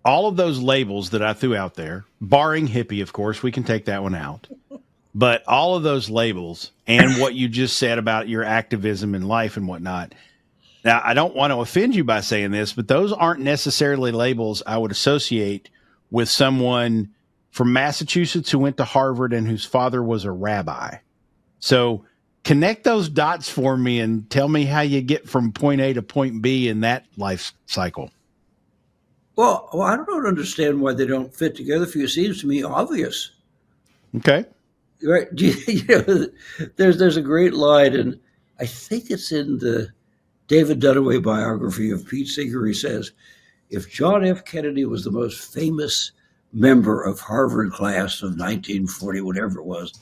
all of those labels that I threw out there, barring hippie, of course, we can take that one out. But all of those labels and what you just said about your activism in life and whatnot. Now, I don't want to offend you by saying this, but those aren't necessarily labels I would associate with someone from Massachusetts who went to Harvard and whose father was a rabbi. So connect those dots for me and tell me how you get from point A to point B in that life cycle. Well, I don't understand why they don't fit together for you. It seems to me obvious. Okay. Right? There's a great line, and I think it's in the David Dunaway biography of Pete Seeger. He says, if John F. Kennedy was the most famous member of Harvard class of 1940, whatever it was,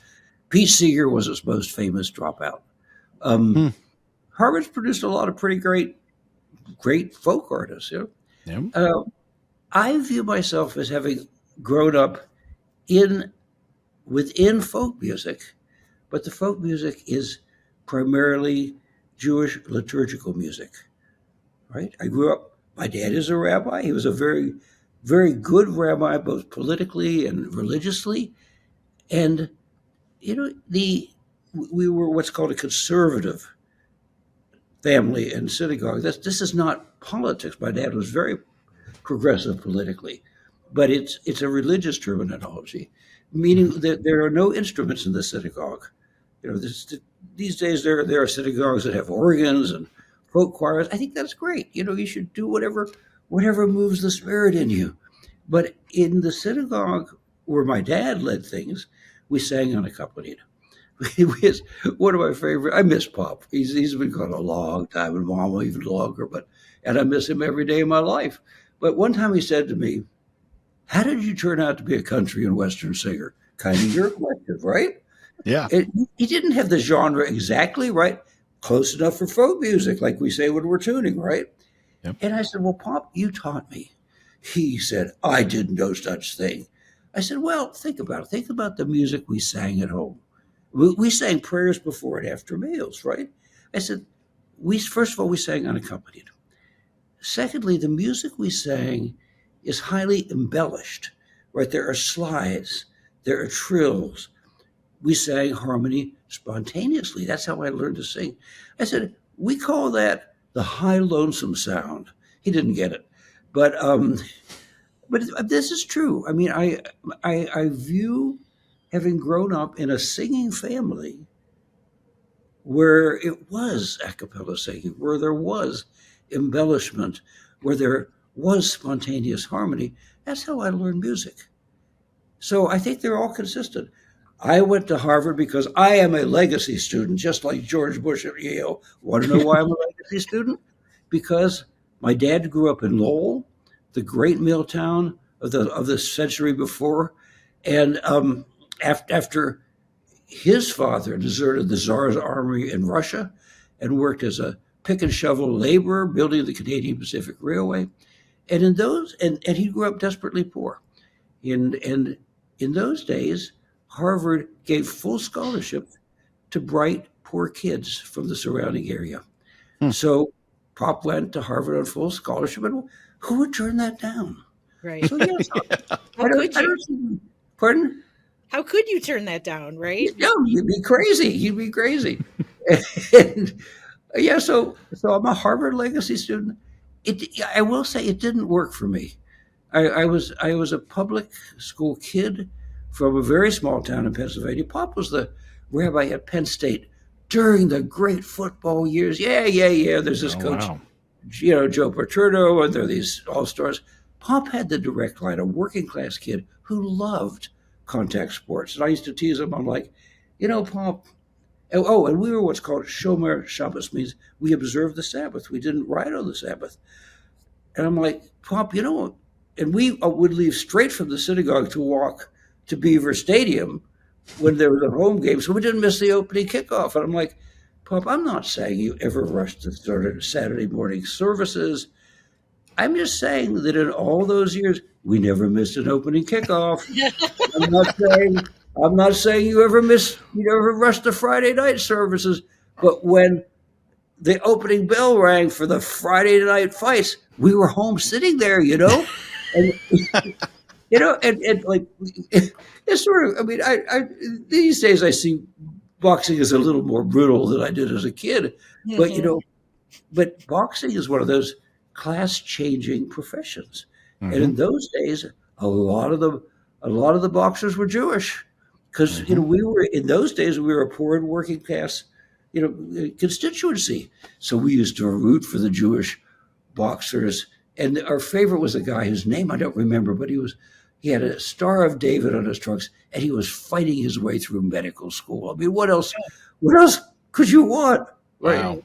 Pete Seeger was its most famous dropout. Harvard's produced a lot of pretty great folk artists. I view myself as having grown up within folk music, but the folk music is primarily Jewish liturgical music, right? I grew up, my dad is a rabbi. He was a very, very good rabbi, both politically and religiously. And, we were what's called a conservative family and synagogue. This is not politics. My dad was very progressive politically, but it's a religious terminology, meaning that there are no instruments in the synagogue. These days there are synagogues that have organs and folk choirs. I think that's great. You should do whatever moves the spirit in you. But in the synagogue where my dad led things, we sang unaccompanied. One of my favorite. I miss Pop. He's been gone a long time, and Mama even longer. And I miss him every day of my life. But one time he said to me, "How did you turn out to be a country and western singer?" Kind of your question, right? Yeah. He didn't have the genre exactly right, close enough for folk music, like we say when we're tuning, right? Yep. And I said, "Well, Pop, you taught me." He said, "I did no such thing." I said, "Well, think about it. Think about the music we sang at home. We sang prayers before and after meals, right?" I said, first of all, we sang unaccompanied. Secondly, the music we sang is highly embellished, right? There are slides, there are trills. We sang harmony spontaneously. That's how I learned to sing. I said, we call that the high lonesome sound. He didn't get it, but this is true. I mean, I view having grown up in a singing family where it was a cappella singing, where there was embellishment, where there was spontaneous harmony. That's how I learned music. So I think they're all consistent. I went to Harvard because I am a legacy student, just like George Bush at Yale. Want to know why I'm a legacy student? Because my dad grew up in Lowell, the great mill town of the century before, and after his father deserted the Tsar's army in Russia and worked as a pick and shovel laborer building the Canadian Pacific Railway, and he grew up desperately poor. And in those days, Harvard gave full scholarship to bright, poor kids from the surrounding area. So Pop went to Harvard on full scholarship, and who would turn that down? Right. So yes, How could you? Pardon? How could you turn that down, right? No, you'd be crazy. And yeah, so I'm a Harvard legacy student. I will say it didn't work for me. I was a public school kid from a very small town in Pennsylvania. Pop was the rabbi at Penn State during the great football years. Yeah. There's this coach, wow. Joe Paterno, and there are these all-stars. Pop had the direct line, a working class kid who loved contact sports. And I used to tease him. I'm like, Pop. Oh, and we were what's called Shomer Shabbos, means we observed the Sabbath. We didn't ride on the Sabbath. And I'm like, Pop, and we would leave straight from the synagogue to walk to Beaver Stadium when there was a home game, so we didn't miss the opening kickoff. And I'm like, Pop, I'm not saying you ever rushed the Saturday morning services. I'm just saying that in all those years, we never missed an opening kickoff. I'm not saying you ever rushed the Friday night services, but when the opening bell rang for the Friday night fights, we were home sitting there, And, and like, it's sort of, I mean, I these days I see boxing as a little more brutal than I did as a kid. But, but boxing is one of those class-changing professions. And in those days, a lot of the boxers were Jewish, because we were, in those days, we were a poor and working class, constituency. So we used to root for the Jewish boxers. And our favorite was a guy whose name I don't remember, but he had a Star of David on his trunks, and he was fighting his way through medical school. I mean, what else could you want? Wow.